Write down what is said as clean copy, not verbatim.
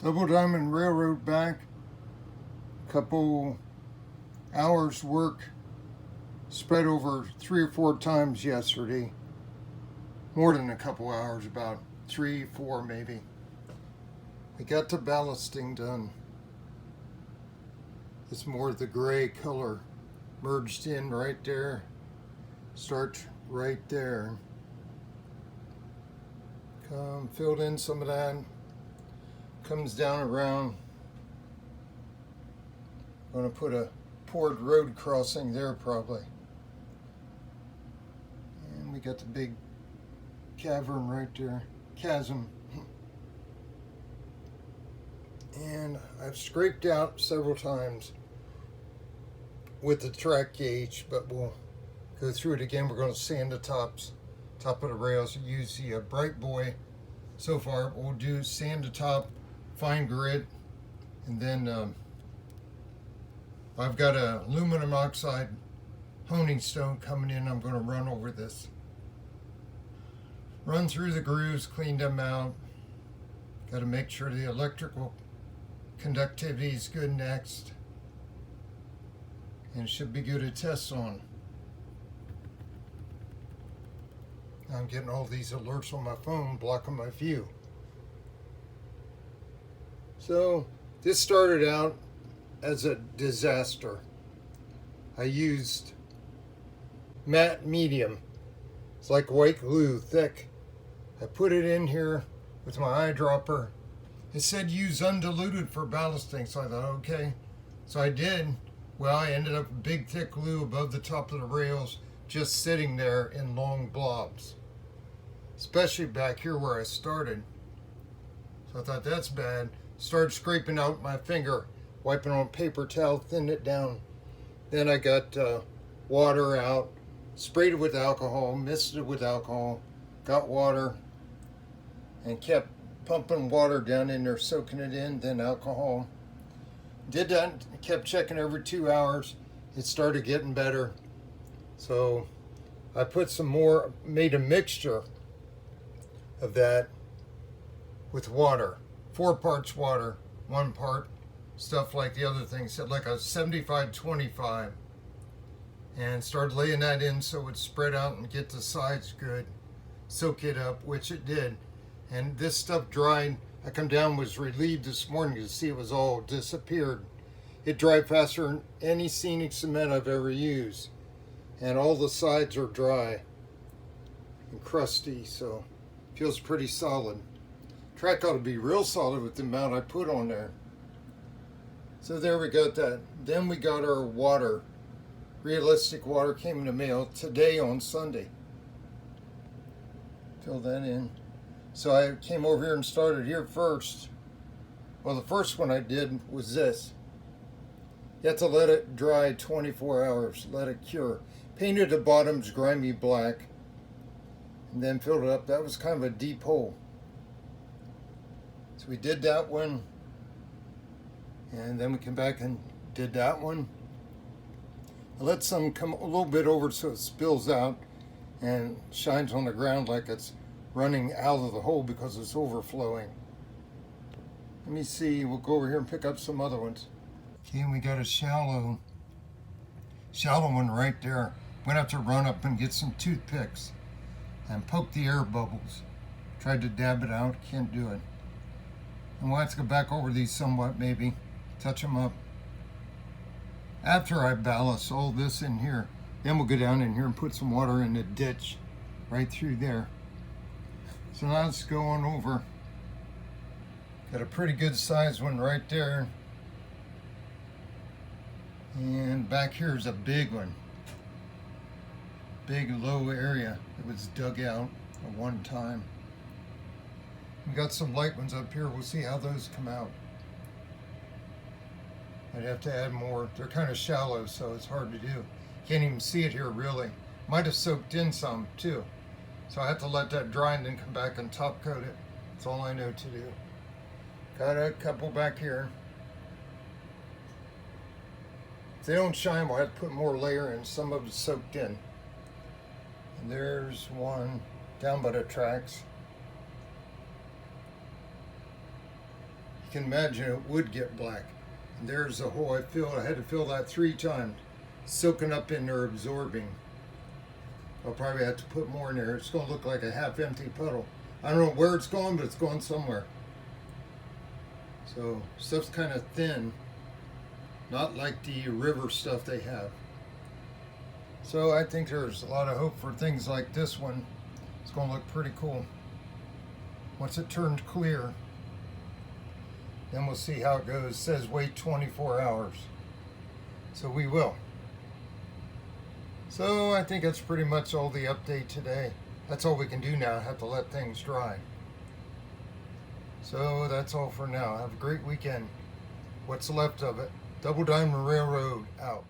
Double Diamond Railroad back. Couple hours work spread over 3 or 4 times yesterday. More than a couple hours, about 3, 4 maybe. We got the ballasting done. It's more the gray color merged in right there. Starts right there. Filled in some of that. Comes down around. Going to put a poured road crossing there probably. And we got the big cavern right there. Chasm. And I've scraped out several times with the track gauge, but we'll go through it again. We're going to sand the top of the rails. Use the Bright Boy so far. We'll do sand the top, fine grit, and then I've got a aluminum oxide honing stone coming in. I'm going to run over this. Run through the grooves, clean them out. Got to make sure the electrical conductivity is good next. And it should be good to test on. I'm getting all these alerts on my phone blocking my view. So this started out as a disaster. I used matte medium. It's like white glue, thick. I put it in here with my eyedropper. It said use undiluted for ballasting, so I thought, okay. So I did. Well, I ended up with big thick glue above the top of the rails, just sitting there in long blobs. Especially back here where I started. So I thought that's bad. Started scraping out my finger, wiping on paper towel, thinned it down. Then I got water out, sprayed it with alcohol, misted it with alcohol, got water, and kept pumping water down in there, soaking it in, then alcohol. Did that, kept checking every 2 hours. It started getting better. So I put some more, made a mixture of that with water. 4 parts water, 1 part stuff like the other things, said like a 75-25. And started laying that in so it would spread out and get the sides good. Soak it up, which it did. And this stuff dried. I come down, was relieved this morning to see it was all disappeared. It dried faster than any scenic cement I've ever used. And all the sides are dry and crusty, so feels pretty solid. Track ought to be real solid with the amount I put on there. So there we got that. Then we got our water. Realistic water came in the mail today on Sunday. Fill that in. So I came over here and started here first. Well, the first one I did was this. You have to let it dry 24 hours, let it cure. Painted the bottoms grimy black, and then filled it up. That was kind of a deep hole. So we did that one, and then we came back and did that one. I let some come a little bit over so it spills out and shines on the ground like it's running out of the hole because it's overflowing. Let me see, we'll go over here and pick up some other ones. Okay, we got a shallow one right there. I'm gonna have to run up and get some toothpicks and poke the air bubbles. Tried to dab it out, can't do it. And we'll have to go back over these somewhat maybe, touch them up. After I ballast all this in here, then we'll go down in here and put some water in the ditch right through there. So now let's go on over. Got a pretty good sized one right there. And back here is a big one. Big low area that was dug out at one time. We got some light ones up here. We'll see how those come out. I'd have to add more. They're kind of shallow, so it's hard to do. Can't even see it here really. Might have soaked in some too. So I have to let that dry and then come back and top coat it. That's all I know to do. Got a couple back here. If they don't shine, we'll have to put more layer in. Some of it's soaked in. And there's one down by the tracks. you can imagine it would get black. And there's the hole I filled. I had to fill that 3 times, soaking up in there, absorbing. I'll probably have to put more in there. It's going to look like a half-empty puddle. I don't know where it's going, but it's going somewhere. So stuff's kind of thin, not like the river stuff they have. So I think there's a lot of hope for things like this one. It's going to look pretty cool. Once it turned clear, then we'll see how it goes. It says wait 24 hours. So we will. So I think that's pretty much all the update today. That's all we can do now. Have to let things dry. So that's all for now. Have a great weekend. What's left of it. Double Diamond Railroad out.